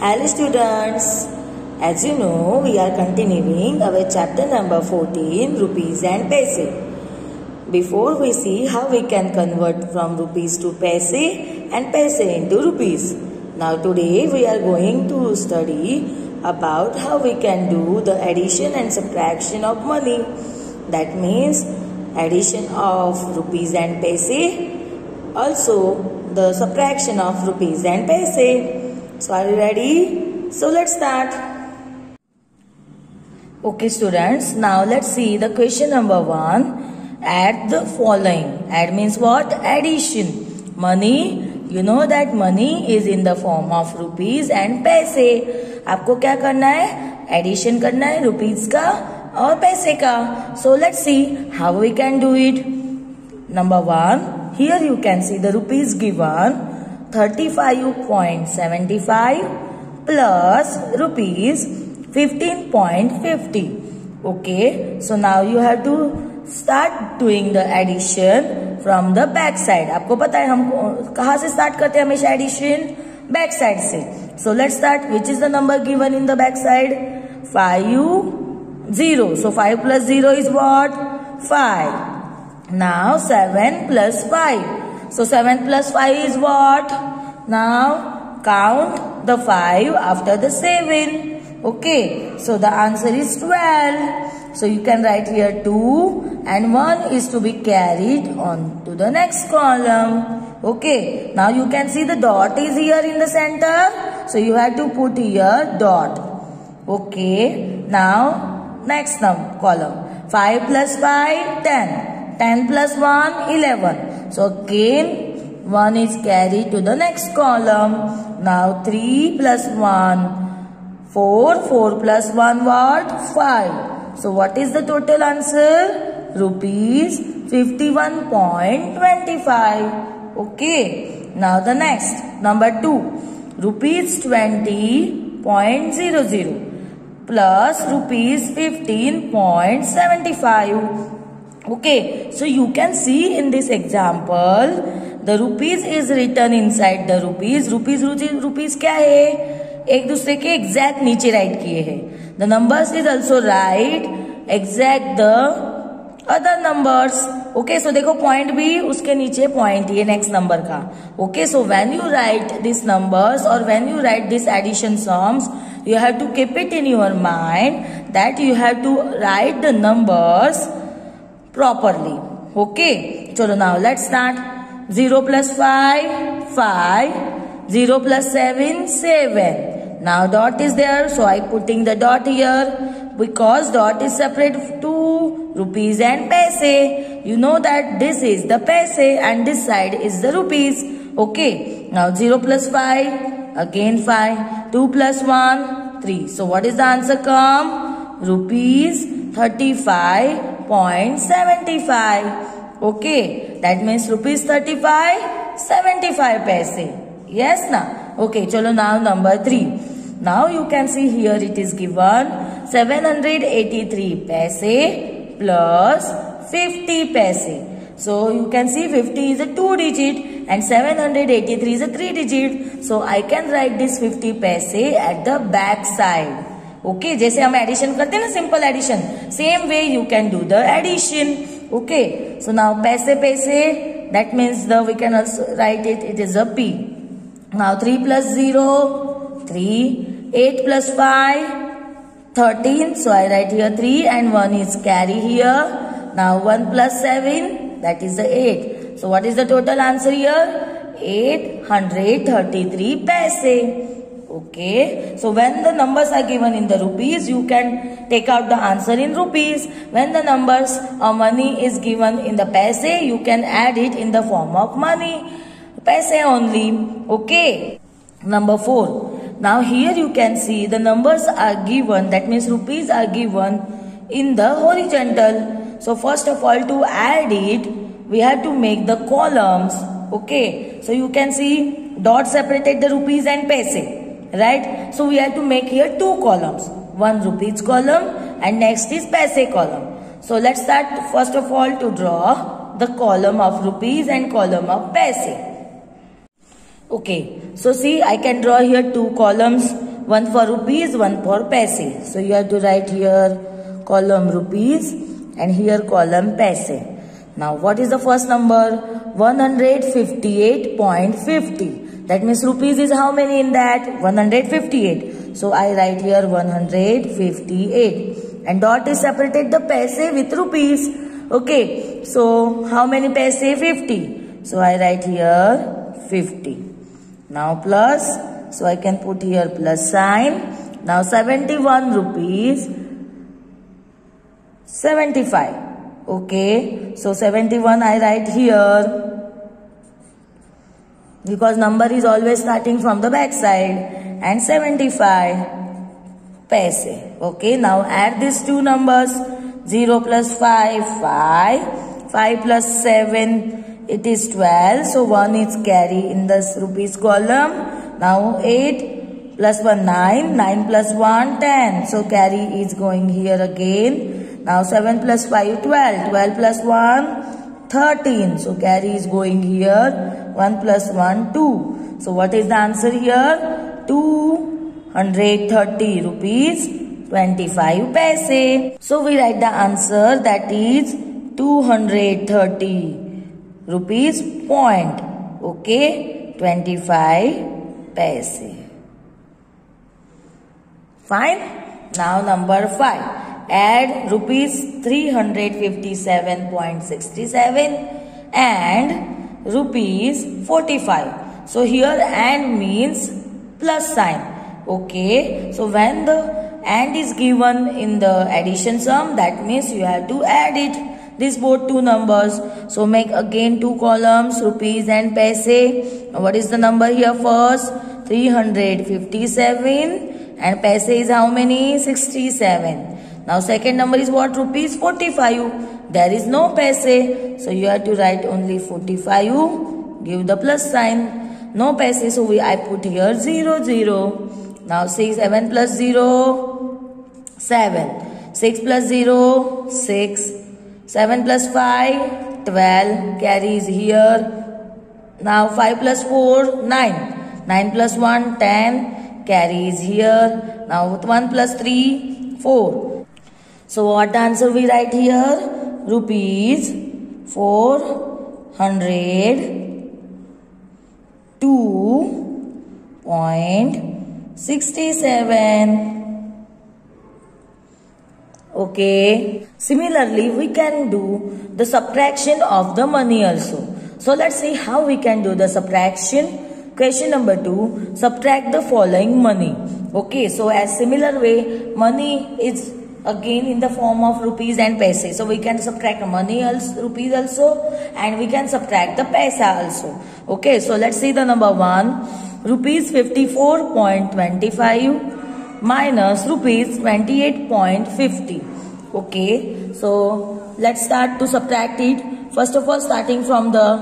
Hello students, as you know we are continuing our chapter number 14 rupees and paise. Before we see how we can convert from rupees to paise and paise into rupees. Now today we are going to study about how we can do the addition and subtraction of money. That means addition of rupees and paise, also the subtraction of rupees and paise. So are you ready? So let's start. Okay students, now let's see the question number 1. Add the following. Add means what? Addition. Money, you know that money is in the form of rupees and paise. आपको क्या करना है? Addition करना है rupees का और पैसे का. So let's see how we can do it. Number 1, here you can see the rupees given 35.75 plus rupees 15.50. Okay, so now you have to start doing the addition from the back side. आपको पता है हम कहाँ से start करते हैं हमेशा addition? Back side से. So let's start. Which is the number given in the back side? 5, 0. So 5 plus 0 is what? 5. Now 7 plus 5. So 7 plus 5 is what? Now count the 5 after the 7. Okay. So the answer is 12. So you can write here 2 and 1 is to be carried on to the next column. Okay. Now you can see the dot is here in the center. So you have to put here dot. Okay. Now next column. 5 plus 5, 10. 10 plus 1, 11. So again 1 is carried to the next column. Now 3 plus 1, 4. 4 plus 1 what? 5. So what is the total answer? Rupees 51.25. Okay. Now the next. Number 2. Rupees 20.00 plus rupees 15.75. Okay, so you can see in this example, the rupees is written inside the rupees. Rupees क्या है? एक दूसरे के exact नीचे write किए हैं. The numbers is also write exact the other numbers. Okay, so देखो point भी उसके नीचे point ये next number का. Okay, so when you write these numbers or when you write this addition sums, you have to keep it in your mind that you have to write the numbers properly. Okay. So now let's start. 0 plus 5, 5. 0 plus 7, 7. Now dot is there. So I putting the dot here because dot is separate to rupees and paise. You know that this is the paise and this side is the rupees. Okay. Now 0 plus 5. Again 5. 2 plus 1, 3. So what is the answer come? Rupees 35.75. Okay, that means rupees 35.75 paise. Yes na? Okay, chalo now number 3. Now you can see here it is given 783 paise plus 50 paise. So you can see 50 is a 2 digit and 783 is a 3 digit. So I can write this 50 paise at the back side. Okay, जैसे हम addition करते हैं ना simple addition, same way you can do the addition. Okay, so now paise, that means we can also write it is a P. Now 3 plus 0, 3. 8 plus 5, 13. So I write here 3 and 1 is carry here. Now 1 plus 7, that is the 8. So what is the total answer here? 833 paise. Okay, so when the numbers are given in the rupees, you can take out the answer in rupees. When the numbers or money is given in the paise, you can add it in the form of money. Paise only. Okay. Number 4. Now here you can see the numbers are given, that means rupees are given in the horizontal. So first of all, to add it, we have to make the columns. Okay, so you can see dot separated the rupees and paise. Right? So we have to make here 2 columns. One rupees column and next is paise column. So let's start first of all to draw the column of rupees and column of paise. Okay, so see I can draw here two columns. one for rupees, one for paise. So you have to write here column rupees and here column paise. Now what is the first number? 158.50. That means rupees is how many in that? 158. So I write here 158. And dot is separated the paise with rupees. Okay. So how many paise? 50. So I write here 50. Now plus. So I can put here plus sign. Now 71 rupees 75. Okay. So 71 I write here. Because number is always starting from the back side. And 75 paise. Okay, now add these two numbers. 0 plus 5, 5. 5 plus 7, it is 12. So 1 is carry in this rupees column. Now 8 plus 1, 9. 9 plus 1, 10. So carry is going here again. Now 7 plus 5, 12. 12 plus 1, 13. So carry is going here. 1 plus 1, 2. So what is the answer here? 230 rupees 25 paise. So we write the answer, that is 230 rupees point. Okay, 25 paise. Fine. Now number 5. Add rupees 357.67 and rupees 45. So here and means plus sign. Okay. So when the and is given in the addition sum, that means you have to add it. These both two numbers. So make again two columns, rupees and paise. What is the number here first? 357 and paise is how many? 67. Now second number is what? Rupees 45. There is no paise. So you have to write only 45. Give the plus sign. No paise. So I put here 0, 0. Now 7 plus 0, 7. 6 plus 0, 6. 7 plus 5, 12. Carry is here. Now 5 plus 4, 9. 9 plus 1, 10. Carry is here. Now 1 plus 3, 4. So what answer we write here? Rupees 402.67. Okay. Similarly, we can do the subtraction of the money also. So let's see how we can do the subtraction. Question number 2. Subtract the following money. Okay. So as similar way, money is again in the form of rupees and paise. So we can subtract money also, rupees also, and we can subtract the paisa also. Okay. So let's see the number 1. Rupees 54.25 minus rupees 28.50. Okay, so let's start to subtract it. First of all, starting from the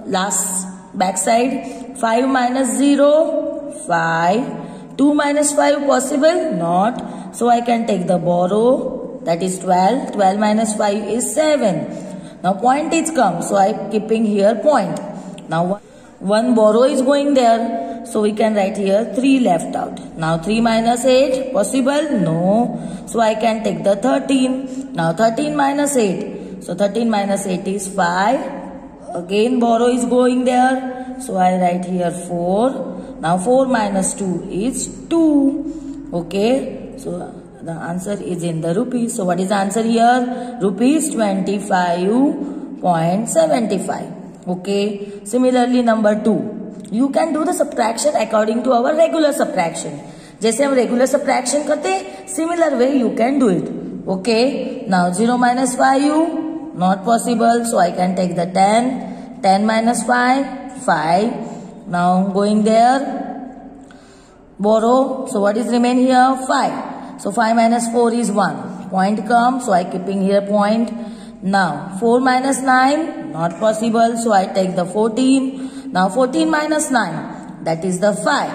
last back side. 5 minus 0, 5. 2 minus 5 possible? Not. So I can take the borrow, that is 12. 12 minus 5 is 7. Now point is come, so I keeping here point. Now one borrow is going there. So we can write here 3 left out. Now 3 minus 8 possible? No. So I can take the 13. Now 13 minus 8. So 13 minus 8 is 5. Again borrow is going there. So I write here 4. Now 4 minus 2 is 2. Okay. So the answer is in the rupees. So what is the answer here? Rupees 25.75. Okay. Similarly number 2. You can do the subtraction according to our regular subtraction. जैसे हम regular subtraction करते हैं, similar way you can do it. Okay. Now 0 minus 5, not possible. So I can take the 10. 10 minus 5, 5. Now going there, borrow. So what is remain here? 5. So 5 minus 4 is 1. Point come. So I keeping here point. Now 4 minus 9, not possible. So I take the 14. Now 14 minus 9, that is the 5.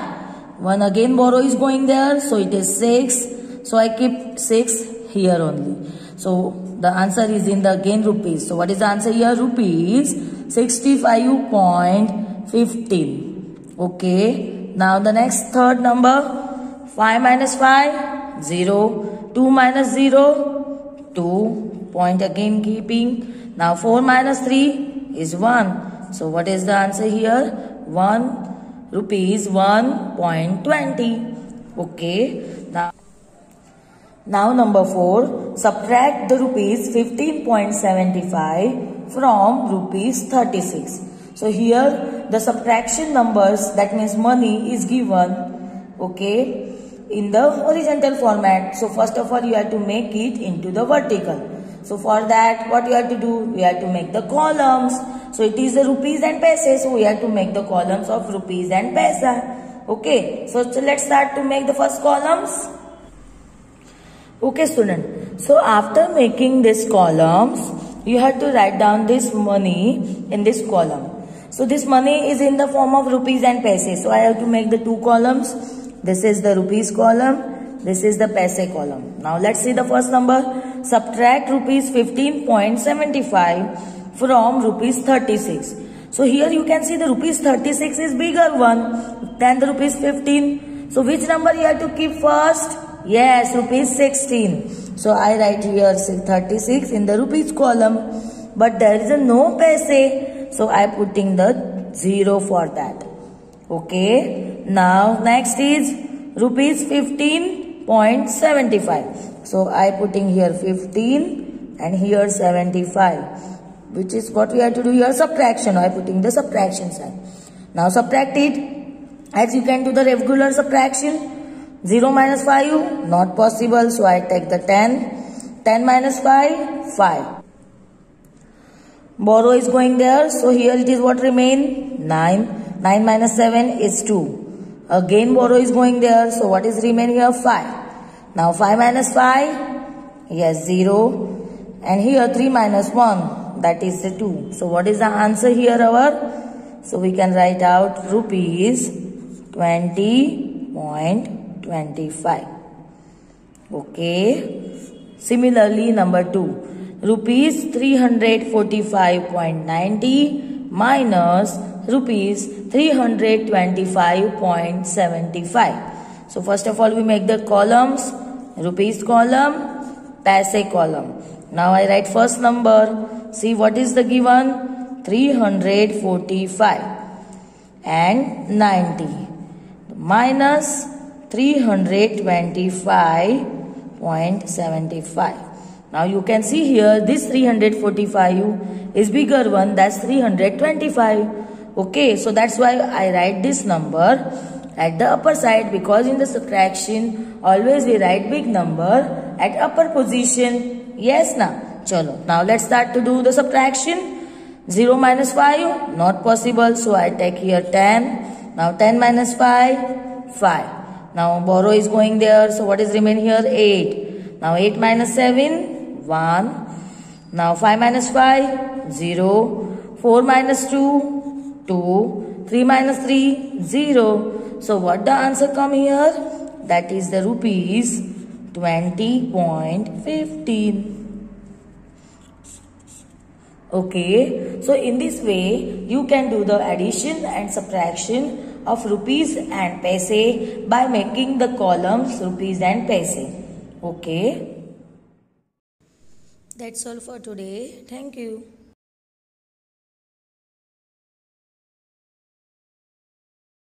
1 again borrow is going there. So it is 6. So I keep 6 here only. So the answer is in the again rupees. So what is the answer here? Rupees 65.15. Okay. Now the next third number. 5 minus 5, 0. 2 minus 0, 2. Point again keeping. Now 4 minus 3 is 1. So what is the answer here? 1 rupees 1.20. Okay. Now number 4. Subtract the rupees 15.75 from rupees 36. So here the subtraction numbers, that means money, is given, okay, in the horizontal format. So first of all you have to make it into the vertical. So for that what you have to do? We have to make the columns. So it is the rupees and paise. So we have to make the columns of rupees and paise. Okay. So let's start to make the first columns. Okay student. So after making these columns, you have to write down this money in this column. So this money is in the form of rupees and paise. So I have to make the two columns. This is the rupees column. This is the paise column. Now let's see the first number. Subtract rupees 15.75 from rupees 36. So here you can see the rupees 36 is bigger one than the rupees 15. So which number you have to keep first? Yes, rupees 16. So I write here 36 in the rupees column. But there is a no paise. So I am putting the 0 for that. Okay. Now next is rupees 15.75. So I putting here 15 and here 75, which is what we have to do here, subtraction. I putting the subtraction sign. Now subtract it as you can do the regular subtraction. 0 minus 5, not possible. So I take the 10. 10 minus 5, 5. Borrow is going there. So here it is what remain? 9. 9 minus 7 is 2. Again borrow is going there. So what is remain here? 5. Now 5 minus 5. Yes, 0. And here 3 minus 1. That is the 2. So what is the answer here our? So we can write out rupees 20.25. Okay. Similarly number 2. Rupees 345.90 minus rupees 325.75. So first of all we make the columns. Rupees column, paise column. Now I write first number. See what is the given? 345 and 90 minus 325.75. Now you can see here this 345 is bigger one, that's 325. Okay, so that's why I write this number at the upper side, because in the subtraction always we write big number at upper position. Yes na? Chalo. Now let's start to do the subtraction. 0 minus 5, not possible. So I take here 10. Now 10 minus 5, 5. Now borrow is going there. So what is remain here? 8. Now 8 minus 7, 1. Now 5 minus 5, 0. 4 minus 2, 2. 3 minus 3, 0. So what the answer come here? That is the rupees 20.15. Okay, so in this way you can do the addition and subtraction of rupees and paise by making the columns rupees and paise. Okay, that's all for today. Thank you.